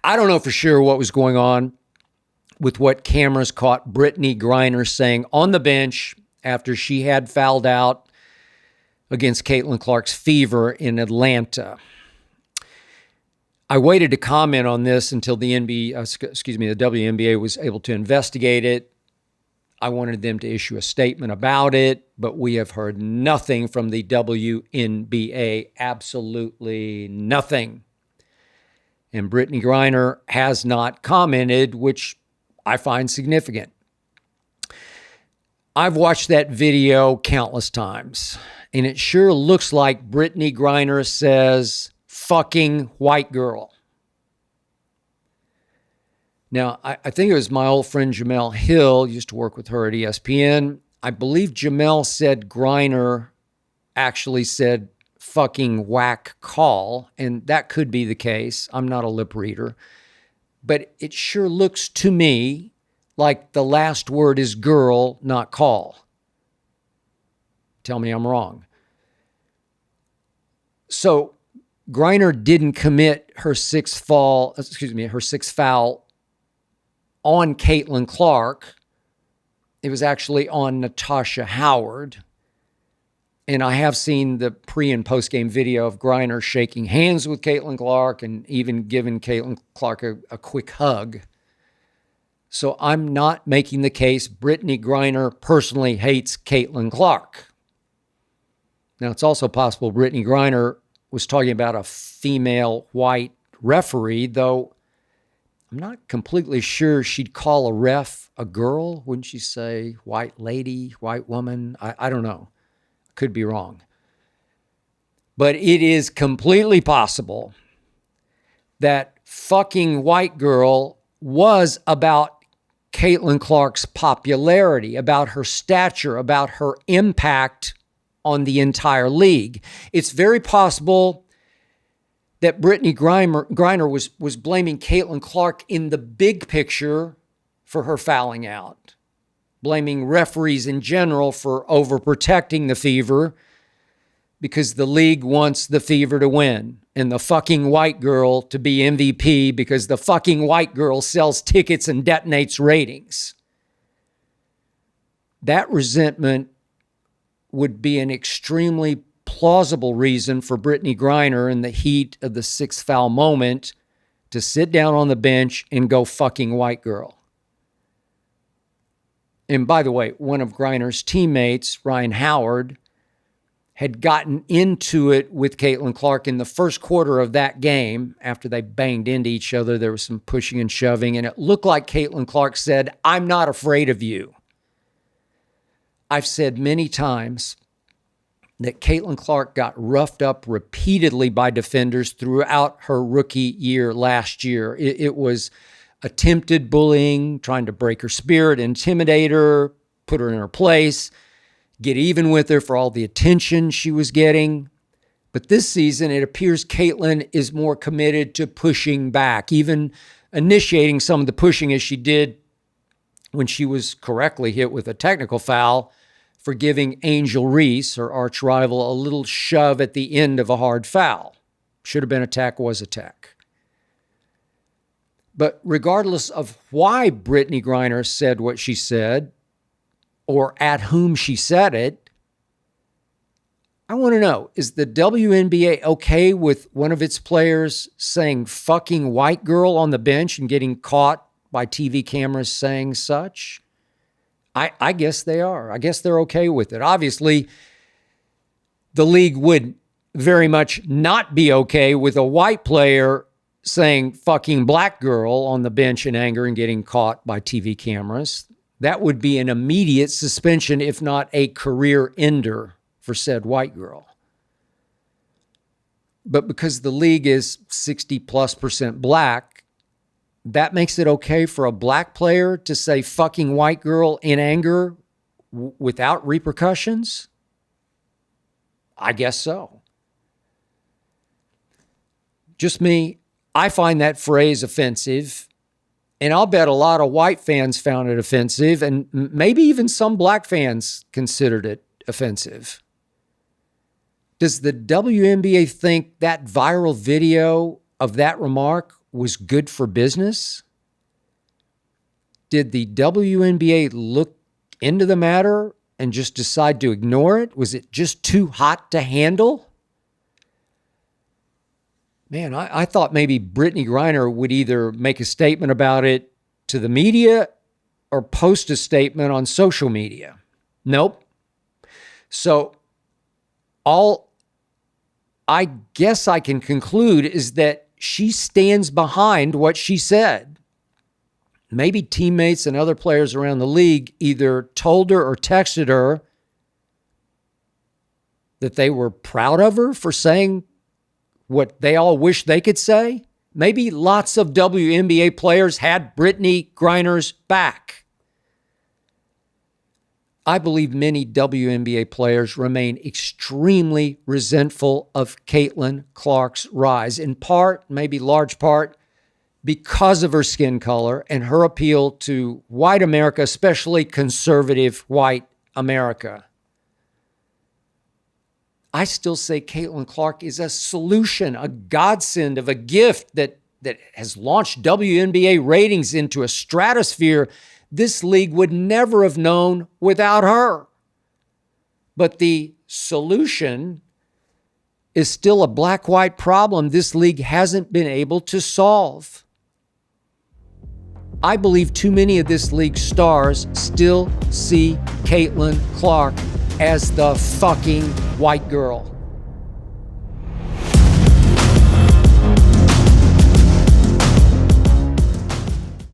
I don't know for sure what was going on with what cameras caught Brittney Griner saying on the bench after she had fouled out against Caitlin Clark's Fever in Atlanta. I waited to comment on this until the WNBA was able to investigate it. I wanted them to issue a statement about it, but we have heard nothing from the WNBA, absolutely nothing. And Brittney Griner has not commented, which I find significant. I've watched that video countless times, and it sure looks like Brittney Griner says, fucking white girl. Now, I think it was my old friend Jamel Hill, used to work with her at ESPN. I believe Jamel said Griner actually said fucking whack call, and that could be the case. I'm not a lip reader. But it sure looks to me like the last word is girl, not call. Tell me I'm wrong. So Griner didn't commit her sixth foul on Caitlin Clark. It was actually on Natasha Howard. And I have seen the pre- and post-game video of Griner shaking hands with Caitlin Clark and even giving Caitlin Clark a quick hug. So I'm not making the case Brittney Griner personally hates Caitlin Clark. Now, it's also possible Brittney Griner was talking about a female white referee, though I'm not completely sure she'd call a ref a girl. Wouldn't she say white lady, white woman? I don't know. Could be wrong. But it is completely possible that fucking white girl was about Caitlin Clark's popularity, about her stature, about her impact on the entire league. It's very possible that Brittney Griner was blaming Caitlin Clark in the big picture for her fouling out, blaming referees in general for overprotecting the Fever because the league wants the Fever to win and the fucking white girl to be MVP because the fucking white girl sells tickets and detonates ratings. That resentment would be an extremely plausible reason for Brittney Griner in the heat of the sixth foul moment to sit down on the bench and go fucking white girl. And by the way, one of Griner's teammates, Ryan Howard, had gotten into it with Caitlin Clark in the first quarter of that game. After they banged into each other, there was some pushing and shoving, and it looked like Caitlin Clark said, "I'm not afraid of you." I've said many times that Caitlin Clark got roughed up repeatedly by defenders throughout her rookie year last year. It was attempted bullying, trying to break her spirit, intimidate her, put her in her place, get even with her for all the attention she was getting. But this season, it appears Caitlin is more committed to pushing back, even initiating some of the pushing as she did when she was correctly hit with a technical foul for giving Angel Reese, her arch rival, a little shove at the end of a hard foul. Should have been a tech, was a tech. But regardless of why Brittney Griner said what she said, or at whom she said it, I want to know, is the WNBA okay with one of its players saying fucking white girl on the bench and getting caught by TV cameras saying such? I guess they are. I guess they're okay with it. Obviously, the league would very much not be okay with a white player saying fucking black girl on the bench in anger and getting caught by TV cameras. That would be an immediate suspension, if not a career ender for said white girl. But because the league is 60+% black, that makes it okay for a black player to say fucking white girl in anger without repercussions? I guess so. Just me, I find that phrase offensive, and I'll bet a lot of white fans found it offensive, and maybe even some black fans considered it offensive. Does the WNBA think that viral video of that remark was good for business? Did the WNBA look into the matter and just decide to ignore it? Was it just too hot to handle? Man, I thought maybe Brittney Griner would either make a statement about it to the media or post a statement on social media. Nope. So all I guess I can conclude is that she stands behind what she said. Maybe teammates and other players around the league either told her or texted her that they were proud of her for saying what they all wish they could say. Maybe lots of WNBA players had Brittney Griner's back. I believe many WNBA players remain extremely resentful of Caitlin Clark's rise, in part, maybe large part, because of her skin color and her appeal to white America, especially conservative white America. I still say Caitlin Clark is a solution, a godsend of a gift that has launched WNBA ratings into a stratosphere this league would never have known without her. But the solution is still a black-white problem this league hasn't been able to solve. I believe too many of this league's stars still see Caitlin Clark as the fucking white girl.